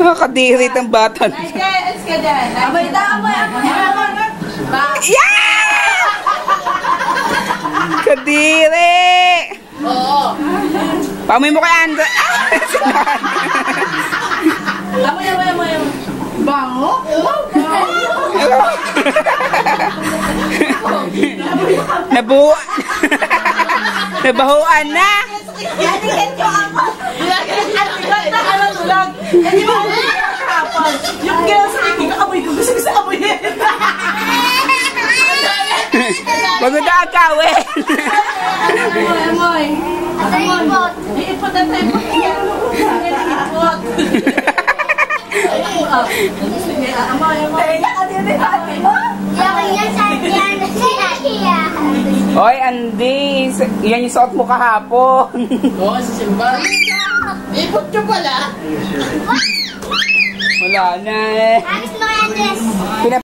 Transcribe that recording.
Nakakadirit ang bata. Kadiri! Oo. Pamoy mo kay Andra. Amoy. Bango? Nabahuan na. Yung girl sa akin, amoy ko. Gusto ko sa amoy yan. Bago na agawin. Amoy. Iipot na tayo. Iipot. Hoy, Andy. Yan yung suot mo kahapon. Oo, sa simba. Ipot nyo pala. Wala na eh.